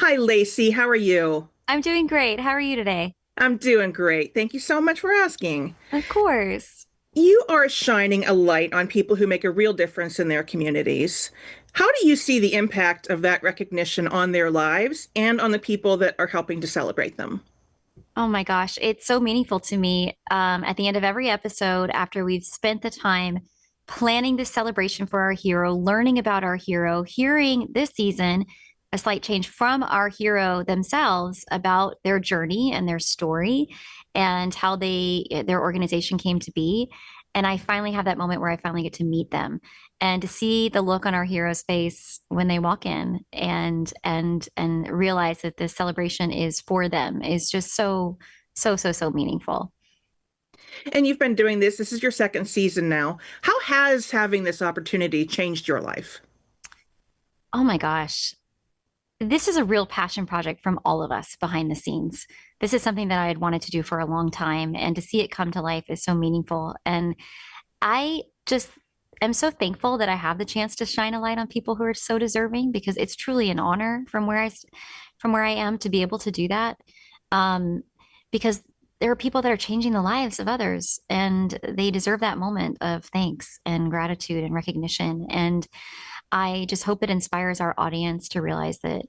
Hi, Lacey. How are you? I'm doing great. How are you today? I'm doing great. Thank you so much for asking. Of course. You are shining a light on people who make a real difference in their communities. How do you see the impact of that recognition on their lives and on the people that are helping to celebrate them? Oh my gosh, it's so meaningful to me. At the end of every episode, after we've spent the time planning this celebration for our hero, learning about our hero, hearing this season a slight change from our hero themselves about their journey and their story and how their organization came to be. And I finally have that moment where I finally get to meet them and to see the look on our hero's face when they walk in and realize that this celebration is for them is just so meaningful. And you've been doing this. This is your second season now. How has having this opportunity changed your life? Oh my gosh. This is a real passion project from all of us behind the scenes. This is something that I had wanted to do for a long time, and to see it come to life is so meaningful. And I just am so thankful that I have the chance to shine a light on people who are so deserving, because it's truly an honor from where I am to be able to do that. Um, because there are people that are changing the lives of others, and they deserve that moment of thanks and gratitude and recognition. And I just hope it inspires our audience to realize that,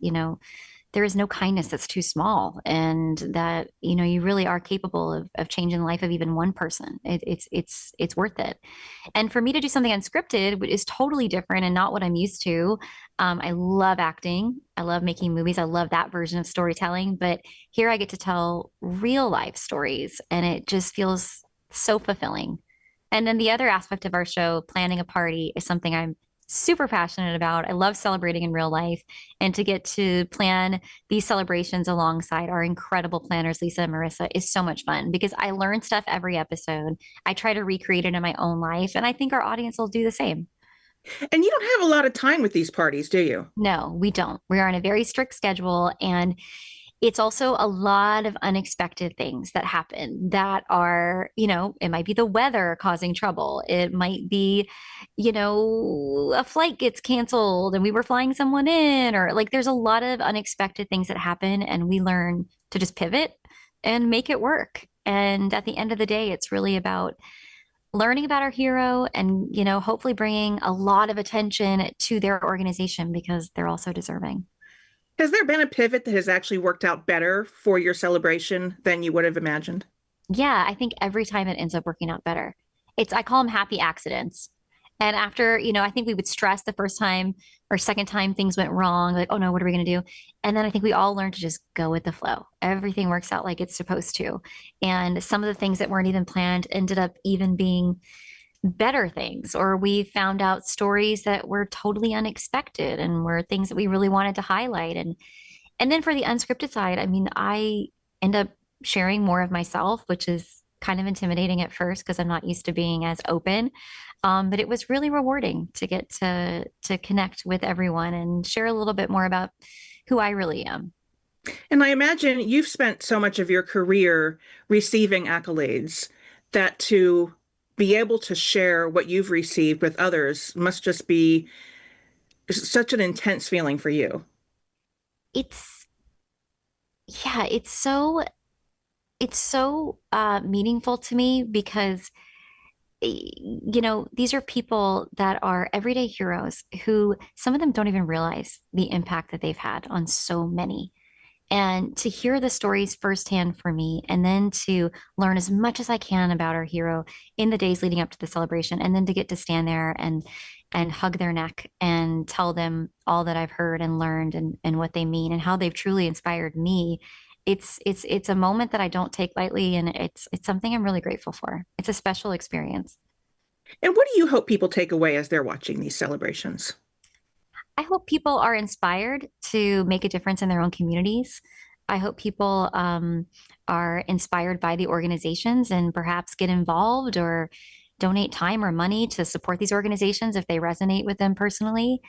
there is no kindness that's too small, and that, you really are capable of changing the life of even one person. It's worth it. And for me to do something unscripted is totally different and not what I'm used to. I love acting. I love making movies. I love that version of storytelling. But here I get to tell real life stories, and it just feels so fulfilling. And then the other aspect of our show, planning a party, is something I'm super passionate about. I love celebrating in real life, and to get to plan these celebrations alongside our incredible planners, Lisa and Marissa, is so much fun because I learn stuff every episode. I try to recreate it in my own life, and I think our audience will do the same. And you don't have a lot of time with these parties, do you? No, we don't. We are on a very strict schedule, and it's also a lot of unexpected things that happen that are, it might be the weather causing trouble. It might be, a flight gets canceled and we were flying someone in, or like there's a lot of unexpected things that happen, and we learn to just pivot and make it work. And at the end of the day, it's really about learning about our hero and, hopefully bringing a lot of attention to their organization because they're also deserving. Has there been a pivot that has actually worked out better for your celebration than you would have imagined? Yeah, I think every time it ends up working out better. I call them happy accidents. And after, I think we would stress the first time or second time things went wrong, like, oh no, what are we going to do? And then I think we all learned to just go with the flow. Everything works out like it's supposed to. And some of the things that weren't even planned ended up even being better things, or we found out stories that were totally unexpected and were things that we really wanted to highlight. And then for the unscripted side, I mean, I end up sharing more of myself, which is kind of intimidating at first because I'm not used to being as open. But it was really rewarding to get to connect with everyone and share a little bit more about who I really am. And I imagine you've spent so much of your career receiving accolades that to be able to share what you've received with others must just be such an intense feeling for you. It's yeah, it's so meaningful to me because these are people that are everyday heroes who some of them don't even realize the impact that they've had on so many. And to hear the stories firsthand for me, and then to learn as much as I can about our hero in the days leading up to the celebration, and then to get to stand there and hug their neck and tell them all that I've heard and learned, and what they mean and how they've truly inspired me. It's a moment that I don't take lightly, and it's something I'm really grateful for. It's a special experience. And what do you hope people take away as they're watching these celebrations? I hope people are inspired to make a difference in their own communities. I hope people are inspired by the organizations and perhaps get involved or donate time or money to support these organizations if they resonate with them personally.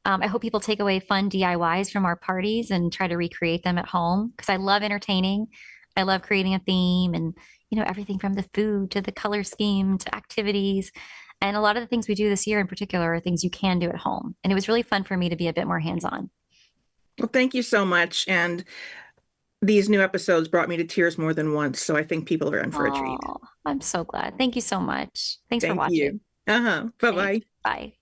I hope people take away fun DIYs from our parties and try to recreate them at home because I love entertaining. I love creating a theme and, everything from the food to the color scheme to activities. And a lot of the things we do this year in particular are things you can do at home. And it was really fun for me to be a bit more hands-on. Well, thank you so much. And these new episodes brought me to tears more than once, so I think people are in for a treat. Oh, I'm so glad. Thank you so much. Thanks for Thank you. watching. Uh-huh. Thanks. Bye-bye. Bye.